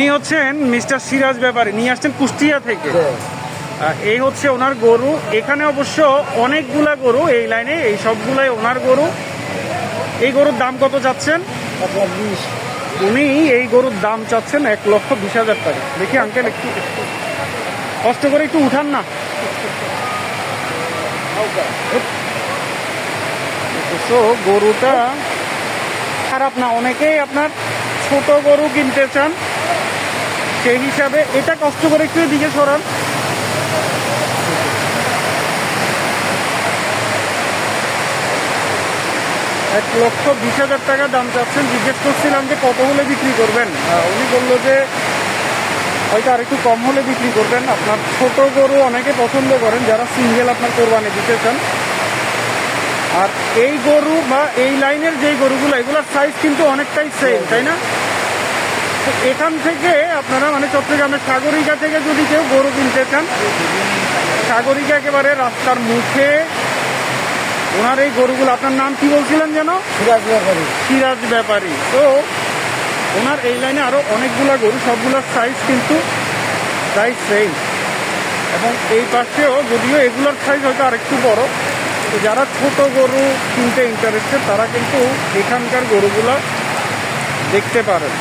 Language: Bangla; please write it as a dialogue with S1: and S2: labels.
S1: ইনি হচ্ছেন মিস্টার সিরাজ ব্যাপারী, নিয়ে আসছেন কুষ্টিয়া থেকে। এই হচ্ছে ওনার গরু। এখানে অবশ্য অনেকগুলা গরু এই লাইনে, এই সবগুলাই ওনার গরু। এই গরুর দাম কত চাচ্ছেন? উনি এই গরুর দাম চাচ্ছেন 1,20,000 টাকা। দেখি আঙ্কেল একটু কষ্ট করে একটু উঠান না। তো গরুটা খারাপ না, অনেকেই আপনার ছোট গরু কিনতে চান, সেই হিসাবে এটা কষ্ট করে একটু দিকে সরান। $1,20,000 টাকা দাম চাচ্ছেন। জিজ্ঞেস করছিলাম যে কত হলে বিক্রি করবেন, উনি বললো যে হয়তো আরেকটু কম হলে বিক্রি করবেন। আপনার ছোট গরু অনেকে পছন্দ করেন, যারা সিঙ্গেল আপনার কোরবানি দিতে চান। আর এই গরু বা এই লাইনের যেই গরুগুলো, এগুলোর সাইজ কিন্তু অনেকটাই সেম, তাই না? তো এখান থেকে আপনারা মানে চট্টগ্রামের সাগরিকা থেকে যদি কেউ গরু কিনতে চান, সাগরিকা একেবারে রাস্তার মুখে ওনার এই গরুগুলো। আপনার নাম কি বলছিলেন যেন?
S2: সিরাজ ব্যাপারী।
S1: সিরাজ ব্যাপারী। তো ওনার এই লাইনে আরো অনেকগুলা গরু, সবগুলোর সাইজ কিন্তু প্রায় সেম। এবং এই পাশেও যদিও এগুলোর সাইজ হয়তো আরেকটু বড়। তো যারা ছোট গরু কিনতে ইন্টারেস্টেড তারা কিন্তু এখানকার গরুগুলো দেখতে পারেন।